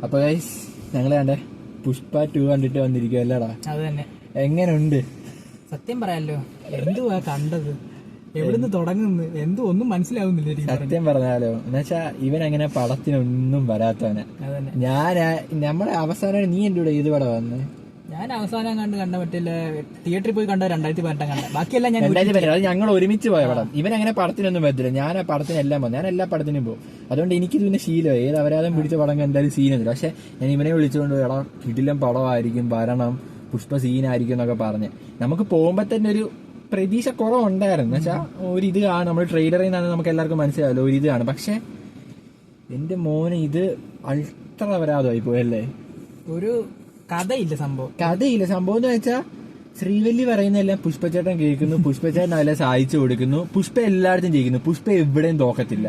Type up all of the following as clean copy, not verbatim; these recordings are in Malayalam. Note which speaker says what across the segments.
Speaker 1: അപ്പൊ ഗൈസ് ഞങ്ങള് കണ്ടേ പുഷ്പ 2 കണ്ടിട്ട് വന്നിരിക്കും അല്ലടാ.
Speaker 2: അത് തന്നെ.
Speaker 1: എങ്ങനെയുണ്ട്?
Speaker 2: സത്യം പറയാലോ, എന്തുവാ കണ്ടത്, എവിടുന്ന് തുടങ്ങുന്നു, ഒന്നും മനസ്സിലാവുന്നില്ല.
Speaker 1: സത്യം പറഞ്ഞാലോ എന്നുവെച്ചാ ഇവൻ അങ്ങനെ പടത്തിനൊന്നും വരാത്തവനെ. നമ്മളെ അവസാനം നീ എന്റെ കൂടെ ഏത് പടം വന്നേ?
Speaker 2: ഞാൻ അവസാനം കണ്ട മറ്റില്ല തിയേറ്ററിൽ പോയി കണ്ട 2018 കണ്ട. ബാക്കിയെല്ലാം ഞാൻ
Speaker 1: 2018. അത് ഞങ്ങൾ ഒരുമിച്ച് പോയ പടം. ഇവൻ അങ്ങനെ പടത്തിനൊന്നും വരത്തില്ല. ഞാൻ ആ പടത്തിനെല്ലാം പോകും. ഞാൻ എല്ലാ പടത്തിനും പോകും. അതുകൊണ്ട് എനിക്ക് ഇതിന്റെ ശീലമായി. ഏത് അപരാധം പിടിച്ച പടം എന്തായാലും സീനൊന്നുമില്ല. പക്ഷെ ഞാൻ ഇവനെ വിളിച്ചുകൊണ്ട് എടാ കിടിലം പടമായിരിക്കും, വരണം, പുഷ്പ സീനായിരിക്കും എന്നൊക്കെ പറഞ്ഞ് നമുക്ക് പോകുമ്പോ തന്നെ ഒരു പ്രതീക്ഷ കുറവുണ്ടായിരുന്നു. എന്നുവെച്ചാൽ ഒരിത് കാണും, നമ്മൾ ട്രെയിലറിൽ നിന്നാണ് നമുക്ക് എല്ലാവർക്കും മനസ്സിലാവല്ലോ ഒരിത് കാണും. പക്ഷെ എന്റെ മോനെ ഇത് അൾട്ര അപരാധമായി പോയല്ലേ.
Speaker 2: ഒരു കഥയില്ല
Speaker 1: സംഭവം എന്ന് വെച്ചാൽ ശ്രീവല്ലി പറയുന്നതെല്ലാം പുഷ്പചേട്ടൻ കേൾക്കുന്നു, പുഷ്പചേട്ടൻ അതെല്ലാം സഹായിച്ചു കൊടുക്കുന്നു, പുഷ്പ എല്ലായിടത്തും ജയിക്കുന്നു, പുഷ്പ എവിടെയും തോക്കത്തില്ല.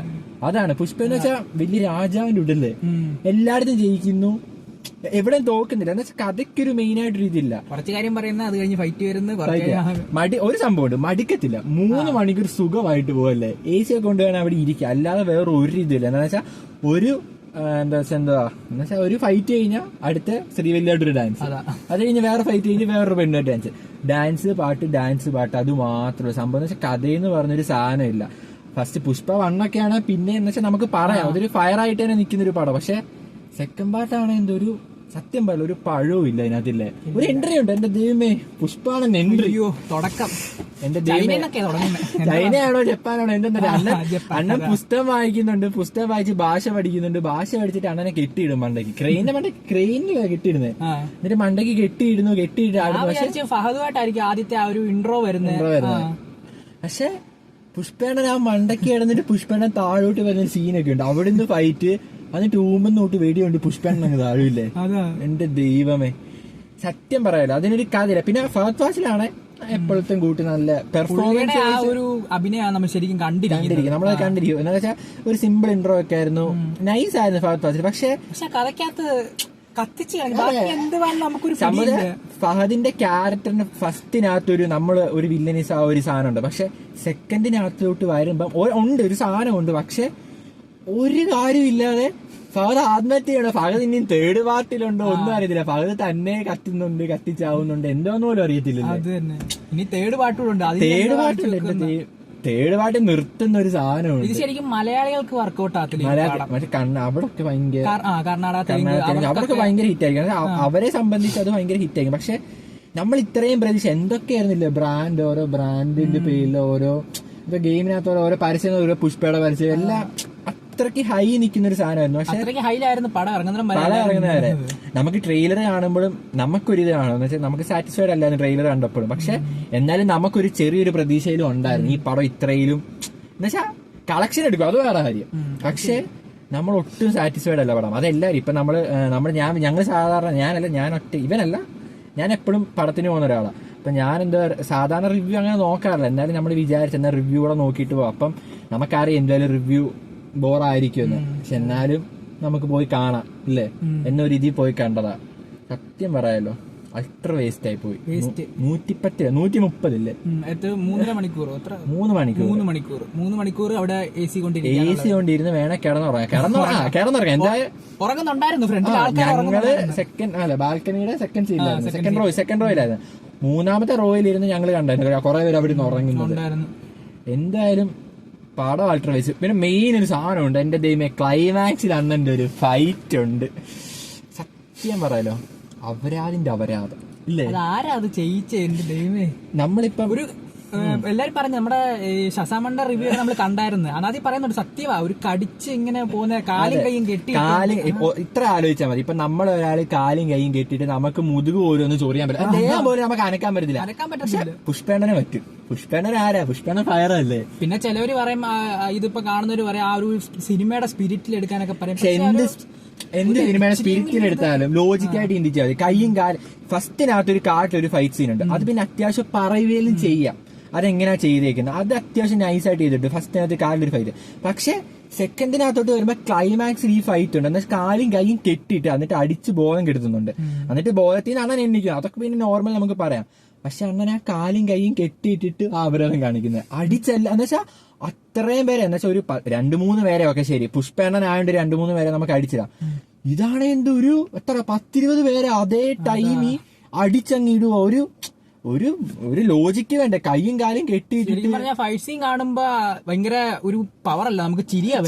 Speaker 1: അതാണ് പുഷ്പ എന്ന് വെച്ചാൽ വലിയ രാജാവിന്റെ ഉടല്ലേ, എല്ലായിടത്തും ജയിക്കുന്നു, എവിടെയും തോക്കുന്നില്ല. എന്ന് വെച്ചാൽ കഥയ്ക്കൊരു മെയിൻ ആയിട്ട് ഇതില്ല.
Speaker 2: കുറച്ച് കാര്യം പറയുന്നത് അത് കഴിഞ്ഞ് ഫൈറ്റ് വരുന്ന
Speaker 1: ഒരു സംഭവമുണ്ട്, മടിക്കത്തില്ല. 3 മണിക്കൂർ സുഖമായിട്ട് പോകല്ലേ, AC ഒക്കെ കൊണ്ടുപോകാൻ അവിടെ ഇരിക്കുക, അല്ലാതെ വേറെ ഒരു ഇതില്ല. എന്താ വെച്ചാൽ ഒരു ഫൈറ്റ് കഴിഞ്ഞാൽ അടുത്ത ശ്രീവല്ലിയായിട്ടൊരു ഡാൻസ്, അത് കഴിഞ്ഞ് വേറെ ഫൈറ്റ് കഴിഞ്ഞ് വേറൊരു പെണ്ണായിട്ട് ഡാൻസ് പാട്ട് അത് മാത്രമല്ല സംഭവം. എന്ന് വെച്ചാൽ കഥയെന്ന് പറഞ്ഞൊരു സാധനം ഇല്ല. ഫസ്റ്റ് പുഷ്പ 1 ഒക്കെയാണ്, പിന്നെ എന്ന് വെച്ചാൽ നമുക്ക് പറയാം അതൊരു ഫയർ ആയിട്ട് തന്നെ നിൽക്കുന്ന ഒരു പടം. പക്ഷെ സെക്കൻഡ് പാർട്ടാണ് എന്തൊരു സത്യം പറയല ഒരു പഴവും ഇല്ല അതിനകത്തില്ലേ. ഒരു എൻട്രി ഉണ്ട്, എന്റെ ദൈവമേ, പുഷ്പാണ് എൻട്രിയോ തുടക്കം. എന്റെ ദൈവമേ, ചൈനയാണോ ജപ്പാനാണോ എന്തെന്നാ അണ്ണൻ പുസ്തകം വായിക്കുന്നുണ്ട്, പുസ്തകം വായിച്ച് ഭാഷ പഠിക്കുന്നുണ്ട്, ഭാഷ പഠിച്ചിട്ട് അണ്ണനെ കെട്ടിയിടും മണ്ടയ്ക്ക്, ക്രെയിനിലാണ് കെട്ടിയിടുന്നത്. എന്നിട്ട് മണ്ടയ്ക്ക് കെട്ടിയിടുന്നു.
Speaker 2: ഫഹദുമായിട്ടായിരിക്കും ആദ്യത്തെ ആ ഒരു ഇൻട്രോ വരുന്നത്.
Speaker 1: പക്ഷെ പുഷ്പേണ്ണൻ ആ മണ്ടയ്ക്ക് കിടന്നിട്ട് പുഷ്പേണ്ണൻ താഴോട്ട് വരുന്ന സീനൊക്കെ ഉണ്ട്. അവിടെ നിന്ന് ഫൈറ്റ്, എന്നിട്ട് ഊമെന്നോട്ട് വെടിയുണ്ട്, പുഷ്പേണ്ണൻ അങ്ങ് താഴില്ലേ. എന്റെ ദൈവമേ, സത്യം പറയാലോ അതിനൊരു കഥയില്ല. പിന്നെ ഫഹദ് ഫാസിലാണ് എപ്പോഴത്തെ കൂട്ടി നല്ല പെർഫോമൻസ്,
Speaker 2: ഒരു അഭിനയം നമ്മൾ ശരിക്കും കണ്ടിരിക്കും,
Speaker 1: നമ്മളത് കണ്ടിരിക്കും. എന്താ വെച്ചാൽ ഒരു സിമ്പിൾ ഇൻട്രോ ഒക്കെ ആയിരുന്നു, നൈസ് ആയിരുന്നു ഫഹദ് ഫാസിൽ. പക്ഷെ
Speaker 2: കഥക്കകത്ത്
Speaker 1: ഫഹദിന്റെ ക്യാരക്ടറിന് ഫസ്റ്റിനകത്തൊരു നമ്മള് ഒരു വില്ലനീസ് ആ ഒരു സാധനം ഉണ്ട്. പക്ഷെ സെക്കൻഡിനകത്തോട്ട് വരുമ്പം ഉണ്ട് ഒരു സാധനമുണ്ട്, പക്ഷെ ഒരു കാര്യമില്ലാതെ ഫഹദ് ആത്മഹത്യ ചെയ്യണം. ഫഹദ് ഇനി 3rd പാർട്ടിലുണ്ടോ ഒന്നും അറിയത്തില്ല. ഫഹദ് തന്നെ കത്തുന്നുണ്ട്, കത്തിച്ചാവുന്നുണ്ട്, എന്തോന്ന് പോലും അറിയത്തില്ല.
Speaker 2: ഇനി 3rd പാർട്ടുണ്ട്.
Speaker 1: 3rd പാർട്ട് നിർത്തുന്ന ഒരു സാധനമുണ്ട്.
Speaker 2: ഇത് ശരിക്കും മലയാളികൾക്ക് വർക്കൗട്ട് ആകത്തില്ല.
Speaker 1: മറ്റേ അവിടൊക്കെ ഭയങ്കര അവിടൊക്കെ ഭയങ്കര ഹിറ്റ് ആയിരിക്കും. അവരെ സംബന്ധിച്ച് അത് ഭയങ്കര ഹിറ്റ് ആയിരിക്കും. പക്ഷെ നമ്മൾ ഇത്രയും പ്രതീക്ഷ എന്തൊക്കെയായിരുന്നില്ല, ഓരോ ബ്രാൻഡിന്റെ പേരിൽ ഓരോ ഇപ്പൊ ഗെയിമിനകത്ത് ഓരോ പരസ്യം, ഓരോ പുഷ്പയുടെ പരസ്യം എല്ലാം അത്രയ്ക്ക് ഹൈ നിൽക്കുന്ന ഒരു സാധനമായിരുന്നു. പക്ഷെ
Speaker 2: പടം
Speaker 1: ഇറങ്ങുന്നവരെ നമുക്ക് ട്രെയിലർ കാണുമ്പോഴും നമുക്കൊരിത് കാണും എന്ന് വെച്ചാൽ നമുക്ക് സാറ്റിസ്ഫൈഡ് അല്ലായിരുന്നു ട്രെയിലർ കണ്ടപ്പോഴും. പക്ഷെ എന്നാലും നമുക്കൊരു ചെറിയൊരു പ്രതീക്ഷയിലും ഉണ്ടായിരുന്നു ഈ പടം ഇത്രയിലും എന്നുവെച്ചാൽ കളക്ഷൻ എടുക്കും, അത് വേറെ കാര്യം. പക്ഷെ നമ്മൾ ഒട്ടും സാറ്റിസ്ഫൈഡ് അല്ല പടം. അതെല്ലാവരും ഇപ്പൊ ഞങ്ങൾ സാധാരണ ഞാൻ എപ്പോഴും പടത്തിന് പോകുന്ന ഒരാളാണ്. അപ്പൊ ഞാൻ സാധാരണ റിവ്യൂ അങ്ങനെ നോക്കാറില്ല. എന്നാലും നമ്മൾ വിചാരിച്ച എന്നാൽ റിവ്യൂ കൂടെ നോക്കിയിട്ട് പോകും. അപ്പം നമുക്കറിയാം എന്തായാലും റിവ്യൂ ബോറായിരിക്കുമെന്ന്. പക്ഷെ എന്നാലും നമുക്ക് പോയി കാണാം ഇല്ലേ എന്നൊരു രീതിയിൽ പോയി കണ്ടതാ. സത്യം പറയാലോ അൾട്ര വേസ്റ്റ് ആയി പോയി. 130 ഇല്ലേ,
Speaker 2: 3 മണിക്കൂർ 3 മണിക്കൂർ അവിടെ AC
Speaker 1: കൊണ്ടിരുന്ന് വേണേ കിടന്നുറങ്ങാം. ഞങ്ങള് ബാൽക്കണിയുടെ സെക്കൻഡ് റോയിലായിരുന്നു. 3ാമത്തെ റോയിലിരുന്ന് ഞങ്ങൾ കണ്ടായിരുന്നു കുറെ പേര് അവിടെ നിന്ന് ഉറങ്ങുന്നുണ്ട്. എന്തായാലും പടം അൾട്ര വേസ്റ്റ്. പിന്നെ മെയിൻ ഒരു സാധനമുണ്ട്, എന്റെ ദൈവമേ, ക്ലൈമാക്സിൽ അണ്ണന്റെ ഒരു ഫൈറ്റ് ഉണ്ട്. സത്യം പറയാലോ അപരാധം ഇല്ലേ,
Speaker 2: ആരാ അത് ചെയ്യിച്ചേ? എന്റെ ദൈവമേ,
Speaker 1: നമ്മളിപ്പം ഒരു
Speaker 2: എല്ലാരും പറഞ്ഞു നമ്മുടെ ശശാമണ്ട റിവ്യൂ നമ്മൾ കണ്ടായിരുന്നു. അതാദ്യം പറയുന്നുണ്ട് സത്യവാ, ഒരു കടിച്ച് ഇങ്ങനെ പോകുന്ന കാലും കൈയും കെട്ടി
Speaker 1: ഇത്ര ആലോചിച്ചാൽ മതി. ഇപ്പൊ നമ്മൾ ഒരാള് കാലും കൈയും കെട്ടിയിട്ട് നമുക്ക് മുതുക് പോലും ഒന്ന് ചൊറിയാൻ പറ്റില്ല, ദേഹം പോലും നമുക്ക് അനക്കാൻ പറ്റത്തില്ല. പുഷ്പേണ്ണനെ പറ്റും. പുഷ്പേണ്ണൻ ആരാ? പുഷ്പേണ്ണൻ ഫയർ അല്ലേ.
Speaker 2: പിന്നെ ചിലവര് പറയും, ഇതിപ്പോ കാണുന്നവര് പറയാം ആ ഒരു സിനിമയുടെ സ്പിരിറ്റിൽ എടുക്കാനൊക്കെ പറയും.
Speaker 1: എന്ത് സിനിമയുടെ സ്പിരിറ്റിൽ എടുത്താലും ലോജിക്കായിട്ട് ചിന്തിച്ചാൽ മതി. കൈയും കാലും ഫസ്റ്റിനകത്തൊരു കാട്ടിലൊരു ഫൈറ്റ് സീൻ ഉണ്ട്, അത് പിന്നെ അത്യാവശ്യം പറയുകയും ചെയ്യാം അതെങ്ങനെയാ ചെയ്തേക്കുന്നത്. അത് അത്യാവശ്യം നൈസായിട്ട് ചെയ്തിട്ട് ഫസ്റ്റിനകത്ത് കാലിലൊരു ഫൈറ്റ്. പക്ഷെ സെക്കൻഡിനകത്തോട്ട് വരുമ്പോ ക്ലൈമാക്സിൽ ഈ ഫൈറ്റ് ഉണ്ട്. എന്നാൽ കാലും കൈയും കെട്ടിയിട്ട് എന്നിട്ട് അടിച്ച് ബോധം കെടുത്തുന്നുണ്ട്. എന്നിട്ട് ബോധത്തിൽ നിന്ന് അണ്ണൻ എണ്ണിക്കും, അതൊക്കെ പിന്നെ നോർമൽ നമുക്ക് പറയാം. പക്ഷെ അണ്ണൻ ആ കാലും കൈയും കെട്ടിയിട്ടിട്ട് ആ അപരാധം കാണിക്കുന്നത് അടിച്ചല്ല. എന്ന് വെച്ചാൽ അത്രയും പേരെ എന്ന് വെച്ചാൽ ഒരു 2-3 പേരെ ഒക്കെ ശരി, പുഷ്പേണ്ണനായോണ്ട് 2-3 പേരെ നമുക്ക് അടിച്ചിടാം. ഇതാണ് എന്തൊരു എത്ര 10-20 പേരെ അതേ ടൈമിൽ അടിച്ചങ്ങിടുക. ഒരു ലോജിക്ക് വേണ്ടേ, കൈയും കാലും കെട്ടിയിട്ട്
Speaker 2: ഫൈറ്റ് സീൻ കാണുമ്പോ ഭയങ്കര ഒരു പവർ അല്ല, നമുക്ക് ചിരിയാ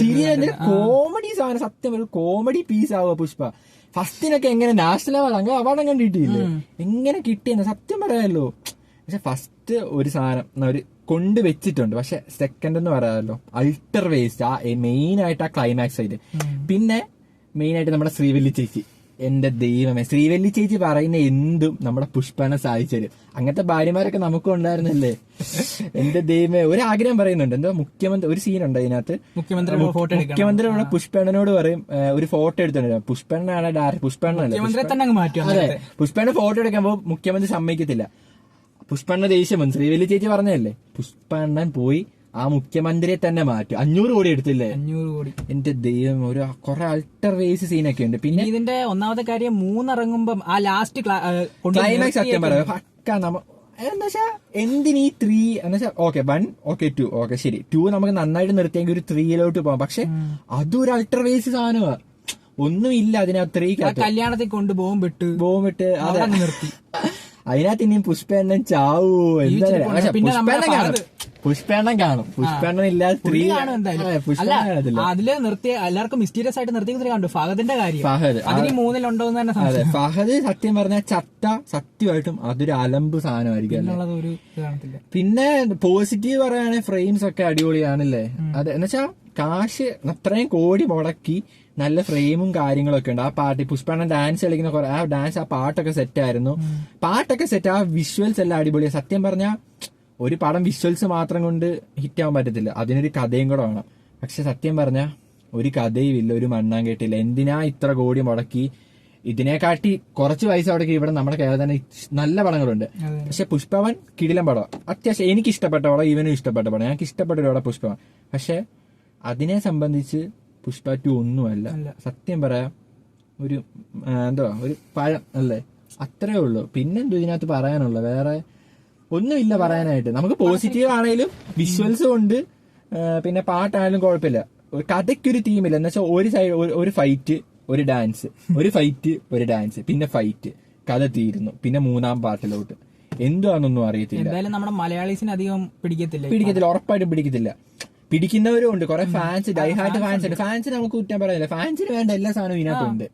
Speaker 1: കോമഡി സാധനം. സത്യം ഒരു കോമഡി പീസ് ആവുക പുഷ്പ. ഫസ്റ്റിനൊക്കെ എങ്ങനെ നാഷണൽ അവാർഡ് അങ്ങനെ അവാർഡ് കിട്ടിയിട്ടില്ലേ, എങ്ങനെ കിട്ടിയെന്ന് സത്യം പറയാമല്ലോ. പക്ഷെ ഫസ്റ്റ് ഒരു സാധനം ഒരു കൊണ്ടുവച്ചിട്ടുണ്ട്, പക്ഷെ സെക്കൻഡ് എന്ന് പറയാമല്ലോ അൾട്ടർ വേസ്റ്റ്. ആ മെയിൻ ആയിട്ട് ആ ക്ലൈമാക്സ് ആയിട്ട്. പിന്നെ മെയിൻ ആയിട്ട് നമ്മുടെ ശ്രീവല്ലി ചേച്ചി, എന്റെ ദൈവമേ, ശ്രീവല്ലി ചേച്ചി പറയുന്ന എന്തും നമ്മുടെ പുഷ്പനെ സാധിച്ചത്. അങ്ങനത്തെ ഭാര്യമാരൊക്കെ നമുക്കും ഉണ്ടായിരുന്നല്ലേ. എന്റെ ദൈവമേ, ഒരു ആഗ്രഹം പറയുന്നുണ്ട്. എന്താ മുഖ്യമന്ത്രി ഒരു സീനുണ്ട് അതിനകത്ത്, മുഖ്യമന്ത്രി നമ്മുടെ പുഷ്പണ്ണനോട് പറയും ഒരു ഫോട്ടോ എടുത്തിട്ടുണ്ട്. പുഷ്പണ്ണനാണ് ഡയറക്റ്റ്, പുഷ്പണ്ണനല്ല, അതെ, പുഷ്പണ്ണ ഫോട്ടോ എടുക്കുമ്പോൾ മുഖ്യമന്ത്രി സമ്മതിക്കത്തില്ല. പുഷ്പണ്ണ ദേഷ്യം വന്നു. ശ്രീവല്ലി ചേച്ചി പറഞ്ഞതല്ലേ, പുഷ്പണ്ണൻ പോയി ആ മുഖ്യമന്ത്രിയെ തന്നെ മാറ്റും. 500 കോടി എടുത്തില്ലേ,
Speaker 2: 500 കോടി.
Speaker 1: എന്റെ ദൈവം, ഒരു കുറെ അൾട്ടർ വേസ് സീനൊക്കെ ഉണ്ട്. പിന്നെ
Speaker 2: ഇതിന്റെ ഒന്നാമത്തെ കാര്യം 3 ഇറങ്ങുമ്പം ആ ലാസ്റ്റ്
Speaker 1: ക്ലൈമാക്സ് സത്യം പറയാം പക്ക. എന്താ വെച്ചാ എന്തിനീ 3 എന്ന് വെച്ചാൽ ഓക്കെ 1 ഓക്കെ 2 ഓക്കെ ശരി 2 നമുക്ക് നന്നായിട്ട് നിർത്തിയെങ്കിൽ ഒരു 3 പോവാം. പക്ഷെ അതൊരു അൾട്ടർ വേസ് സാധനമാ, ഒന്നുമില്ല അതിനകത്ത്. 3
Speaker 2: കല്യാണത്തിൽ കൊണ്ട് ബോംബിട്ട്
Speaker 1: അതെ നിർത്തി. അതിനകത്ത് ഇനിയും പുഷ്പെണ്ണൻ ചാവൂ എന്താ, പുഷ്പെണ്ണൻ കാണും. പുഷ്പെണ്ണൻ ഇല്ലാതെ
Speaker 2: അതില് നിർത്തിയ എല്ലാവർക്കും മിസ്റ്റീരിയസ് ആയിട്ട് നിർത്തിയ കണ്ടു ഫഹദിന്റെ കാര്യം. അതിന് 3-ലുണ്ടോ എന്ന് തന്നെ.
Speaker 1: അതെ, ഫഹദ് സത്യം പറഞ്ഞ സത്യമായിട്ടും അതൊരു അലമ്പ് സാധനമായിരിക്കും. പിന്നെ പോസിറ്റീവ് പറയുകയാണെങ്കിൽ ഫ്രെയിംസ് ഒക്കെ അടിപൊളിയാണല്ലേ. അതെ, എന്നുവെച്ചാ കാശ് അത്രയും കോടി മുടക്കി നല്ല ഫ്രെയിമും കാര്യങ്ങളൊക്കെ ഉണ്ട്. ആ പാട്ട് പുഷ്പണ്ണൻ ഡാൻസ് കളിക്കുന്ന കുറെ ആ ഡാൻസ് ആ പാട്ടൊക്കെ സെറ്റ് ആയിരുന്നു. പാട്ടൊക്കെ സെറ്റ്, ആ വിഷ്വൽസ് എല്ലാം അടിപൊളിയാണ്. സത്യം പറഞ്ഞാൽ ഒരു പടം വിഷ്വൽസ് മാത്രം കൊണ്ട് ഹിറ്റ് ആവാൻ പറ്റത്തില്ല, അതിനൊരു കഥയും കൂടെ വേണം. പക്ഷെ സത്യം പറഞ്ഞാൽ ഒരു കഥയും ഇല്ല, ഒരു മണ്ണാങ്കെട്ടില്ല. എന്തിനാ ഇത്ര കോടി മുടക്കി? ഇതിനെക്കാട്ടി കുറച്ച് പൈസ മുടക്കി ഇവിടെ നമ്മുടെ കേരളത്തിൽ നല്ല പടങ്ങളുണ്ട്. പക്ഷെ പുഷ്പവൻ കിടിലം പടം, അത്യാവശ്യം എനിക്ക് ഇഷ്ടപ്പെട്ട പടം, ഇവനും ഇഷ്ടപ്പെട്ട പടം, ഞങ്ങൾക്ക് ഇഷ്ടപ്പെട്ട ഒരു പടം പുഷ്പവൻ. പക്ഷെ അതിനെ സംബന്ധിച്ച് പുഷ്പ 2 ഒന്നുമല്ല. സത്യം പറയാം, ഒരു എന്തുവാ ഒരു പഴം അല്ലേ, അത്രേ ഉള്ളൂ. പിന്നെന്തോ ഇതിനകത്ത് പറയാനുള്ള, വേറെ ഒന്നുമില്ല പറയാനായിട്ട്. നമുക്ക് പോസിറ്റീവ് ആണെങ്കിലും വിഷ്വൽസും ഉണ്ട്, പിന്നെ പാട്ടാണെങ്കിലും കുഴപ്പമില്ല. ഒരു കഥയ്ക്കൊരു തീമില്ല. എന്ന് വെച്ചാൽ ഒരു സൈഡ് ഒരു ഫൈറ്റ് ഒരു ഡാൻസ്, ഒരു ഫൈറ്റ് ഒരു ഡാൻസ്, പിന്നെ ഫൈറ്റ്, കഥ തീരുന്നു, പിന്നെ 3-ാം പാർട്ടിലോട്ട് എന്തുവാന്നൊന്നും അറിയത്തില്ല.
Speaker 2: എന്തായാലും നമ്മുടെ മലയാളീസിന് അധികം പിടിക്കത്തില്ല,
Speaker 1: ഉറപ്പായിട്ടും പിടിക്കത്തില്ല. പിടിക്കുന്നവരും ഉണ്ട്, കുറെ ഫാൻസ്, ഡൈഹാർട്ട് ഫാൻസ് ഉണ്ട്. ഫാൻസിന് നമുക്ക് കുറ്റം പറയുന്നില്ല, ഫാൻസിന് വേണ്ട എല്ലാ സാധനവും ഇതിനകത്തുണ്ട്.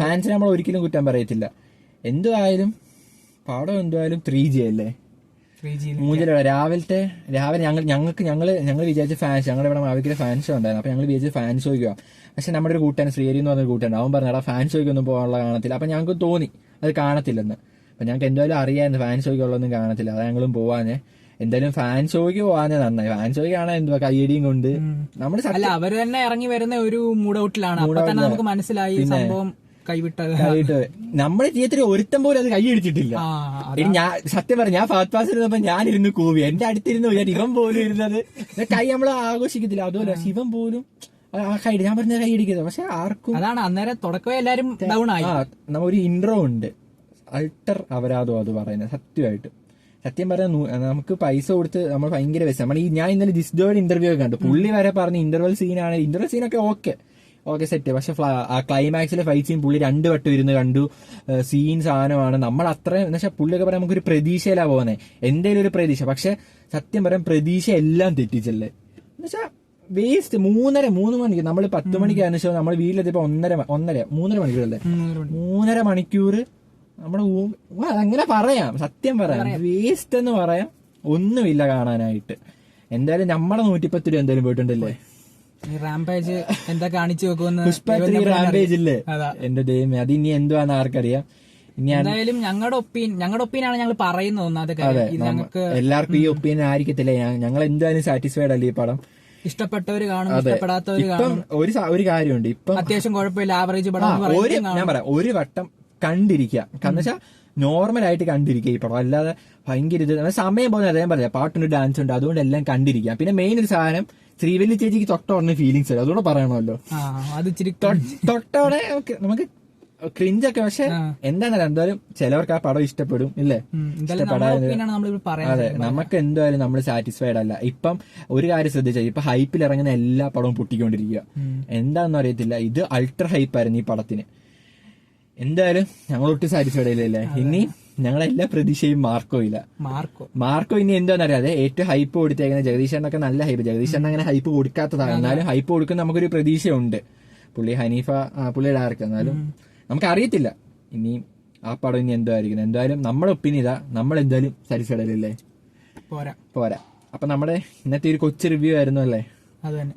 Speaker 1: ഫാൻസിന് നമ്മൾ ഒരിക്കലും കുറ്റം പറയത്തില്ല. എന്തുവായാലും പടം എന്തുവായാലും 3G അല്ലേ, 3G. രാവിലെ ഞങ്ങൾ വിചാരിച്ച ഫാൻസ്, ഞങ്ങളുടെ ഇവിടെ മാവിക്കിലെ ഫാൻ ഷോ ഉണ്ടായിരുന്നു. അപ്പൊ ഞങ്ങൾ വിചാരിച്ച ഫാൻ ഷോയ്ക്കുക. പക്ഷെ നമ്മുടെ ഒരു കൂട്ടാൻ ശ്രീഹരി എന്ന് പറഞ്ഞൊരു കൂട്ടാണ്, അവൻ പറഞ്ഞാൽ ഫാൻ ഷോയ്ക്കൊന്നും പോകാനുള്ള കാണത്തില്ല. അപ്പൊ ഞങ്ങൾക്ക് തോന്നി അത് കാണത്തില്ലെന്ന്. അപ്പൊ ഞങ്ങൾക്ക് എന്തായാലും അറിയാമായിരുന്നു ഫാൻ ഷോയ്ക്കുള്ളൊന്നും കാണത്തില്ല, അത് ഞങ്ങളും പോവാഞ്ഞേ. എന്തായാലും ഫാൻ ഷോയ്ക്ക് പോവാഞ്ഞ നന്നായി. ഫാൻ ഷോയ്ക്ക് കാണാൻ എന്തുവാ കയ്യടിയും കൊണ്ട് നമ്മൾ
Speaker 2: അവര് തന്നെ ഇറങ്ങി വരുന്ന ഒരു മൂഡ് ഔട്ടിലാണ്. അപ്പൊ തന്നെ നമുക്ക് മനസ്സിലായി സംഭവം കൈവിട്ടത്.
Speaker 1: നമ്മുടെ തിയേറ്ററിൽ ഒരുത്തം പോലും അത് കൈയടിച്ചിട്ടില്ല. ഞാൻ സത്യം പറഞ്ഞ, ഞാൻ ഫാസ്റ്റ് പാസ് ഇരുന്നപ്പോ ഞാനിരുന്ന് കൂവി, എന്റെ അടുത്തിരുന്ന് ഇവൻ പോലും ഇരുന്നത് കൈ നമ്മൾ ആഘോഷിക്കത്തില്ല. അതുപോലെ ശിവൻ പോലും ഞാൻ പറഞ്ഞ കൈയടിക്കുന്നത്. പക്ഷെ ആർക്കും
Speaker 2: അതാണ് അന്നേരം തുടക്കമേ എല്ലാരും ഡൗൺ ആയി.
Speaker 1: ഒരു ഇൻട്രോ ഉണ്ട്, അൾട്ടർ അപരാധം അത് പറയുന്നത്. സത്യം പറയാൻ നമുക്ക് പൈസ കൊടുത്ത് നമ്മൾ ഭയങ്കര വിഷം. ഞാൻ ഇന്നലെ ജിസ്ഡോയുടെ ഇന്റർവ്യൂ ഒക്കെ കണ്ടു, പുള്ളി വരെ പറഞ്ഞ ഇന്റർവൽ സീനൊക്കെ ഓക്കെ സെറ്റ്. പക്ഷെ ആ ക്ലൈമാക്സിലെ ഫൈറ്റ് സീൻ പുള്ളി 2 വട്ടം ഇരുന്ന് കണ്ടു. സീൻ സാധനമാണ്. നമ്മൾ അത്രയും എന്ന് വെച്ചാൽ പുള്ളിയൊക്കെ പറയാൻ നമുക്കൊരു പ്രതീക്ഷയിലാ പോകുന്നത്, എന്തെങ്കിലും ഒരു പ്രതീക്ഷ. പക്ഷെ സത്യം പറയാൻ പ്രതീക്ഷ എല്ലാം തെറ്റിച്ചല്ലേ. എന്ന് വെച്ചാൽ വേസ്റ്റ്. 3 മണിക്ക് നമ്മൾ 10 മണിക്കാണ് ഷോ, നമ്മൾ വീട്ടിലെത്തിയപ്പോ 3.5 മണിക്കൂറല്ലേ, 3.5 മണിക്കൂർ നമ്മുടെ അങ്ങനെ പറയാം. സത്യം പറയാം, വേസ്റ്റ് എന്ന് പറയാം, ഒന്നുമില്ല കാണാനായിട്ട്. എന്തായാലും നമ്മുടെ 110 രൂപ എന്തായാലും പോയിട്ടുണ്ടല്ലേ.
Speaker 2: റാംപേജ് എന്താ കാണിച്ചു വെക്കുമെന്ന്
Speaker 1: പുഷ്പ 3 റാംപേജ് ഇല്ലേ, എന്റെ ദൈവമേ, അത് ഇനി എന്തുവാന്ന് ആർക്കറിയാം.
Speaker 2: എന്തായാലും ഞങ്ങളുടെ ഒപ്പീനിയനാണ് ഞങ്ങൾ പറയുന്നത്. ഒന്നാമത്തെ കാര്യം, ഞങ്ങൾക്ക്
Speaker 1: എല്ലാവർക്കും ഈ ഒപ്പീനിയൻ ആയിരിക്കത്തില്ല. ഞങ്ങൾ എന്തായാലും സാറ്റിസ്ഫൈഡ് അല്ലേ ഈ പടം.
Speaker 2: ഇഷ്ടപ്പെട്ടവര് കാണും, ഇഷ്ടപ്പെടാത്തവര് കാണും.
Speaker 1: ഒരു കാര്യമുണ്ട്, ഇപ്പം
Speaker 2: അത്യാവശ്യം കുഴപ്പമില്ല, ആവറേജ് പടം.
Speaker 1: ഞാൻ പറയാം, ഒരു വട്ടം കണ്ടിരിക്കുക, കാരണം വെച്ചാൽ നോർമലായിട്ട് കണ്ടിരിക്കുക ഈ പടം. അല്ലാതെ ഭയങ്കര ഇത് സമയം പോകുന്ന അദ്ദേഹം പറയാം, പാട്ടുണ്ട്, ഡാൻസ് ഉണ്ട്, അതുകൊണ്ട് എല്ലാം കണ്ടിരിക്കാം. പിന്നെ മെയിൻ ഒരു സാധനം, ശ്രീവല്ലി ചേച്ചിക്ക് തൊട്ടോടനെ ഫീലിങ്സ് വരും, അതുകൊണ്ട് പറയണമല്ലോ. തൊട്ടോടെ നമുക്ക് ക്രിഞ്ചൊക്കെ. പക്ഷെ എന്താണെന്നല്ല, എന്തായാലും ചിലവർക്ക് ആ പടം ഇഷ്ടപ്പെടും ഇല്ലേ, അതെ. നമുക്ക് എന്തായാലും നമ്മൾ സാറ്റിസ്ഫൈഡ് അല്ല. ഇപ്പം ഒരു കാര്യം ശ്രദ്ധിച്ചാൽ, ഇപ്പൊ ഹൈപ്പിൽ ഇറങ്ങുന്ന എല്ലാ പടവും പൊട്ടിക്കൊണ്ടിരിക്കുക. എന്താണെന്ന് അറിയത്തില്ല, ഇത് അൾട്രാ ഹൈപ്പായിരുന്നു ഈ പടത്തിന്. എന്തായാലും ഞങ്ങളൊട്ടും സാറ്റിസ്ഫൈഡ് ഇല്ലല്ലേ. ഇനി ഞങ്ങളെല്ലാ പ്രതീക്ഷയും മാർക്കോ ഇനി എന്താണെന്നറിയാതെ ഏറ്റവും ഹൈപ്പ് കൊടുത്തേക്കുന്ന ജഗദീശനൊക്കെ നല്ല ഹൈപ്പ്. ജഗദീശൻ അങ്ങനെ ഹൈപ്പ് കൊടുക്കാത്തതാണ്, എന്നാലും ഹൈപ്പ് കൊടുക്കുന്ന നമുക്കൊരു പ്രതീക്ഷയുണ്ട്. പുള്ളി ഹനീഫ പുള്ളി ഡയറക്ടർ, എന്നാലും നമുക്ക് അറിയത്തില്ല ഇനി ആ പടം ഇനി എന്തോ ആയിരിക്കും. എന്തായാലും നമ്മുടെ ഒപ്പീനിയൻ ഇതാ, നമ്മൾ എന്തായാലും സാറ്റിസ്ഫൈഡ് അല്ലേ? പോരാ. അപ്പൊ നമ്മുടെ ഇന്നത്തെ ഒരു കൊച്ചു റിവ്യൂ ആയിരുന്നു അല്ലേ?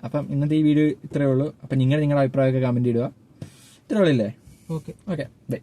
Speaker 1: അപ്പം ഇന്നത്തെ ഈ വീഡിയോ ഇത്രയേ ഉള്ളൂ. അപ്പൊ നിങ്ങളുടെ അഭിപ്രായമൊക്കെ കമന്റ് ഇടുക. ഇത്രയേ ഉള്ളൂ അല്ലേ?
Speaker 2: Okay
Speaker 1: bye.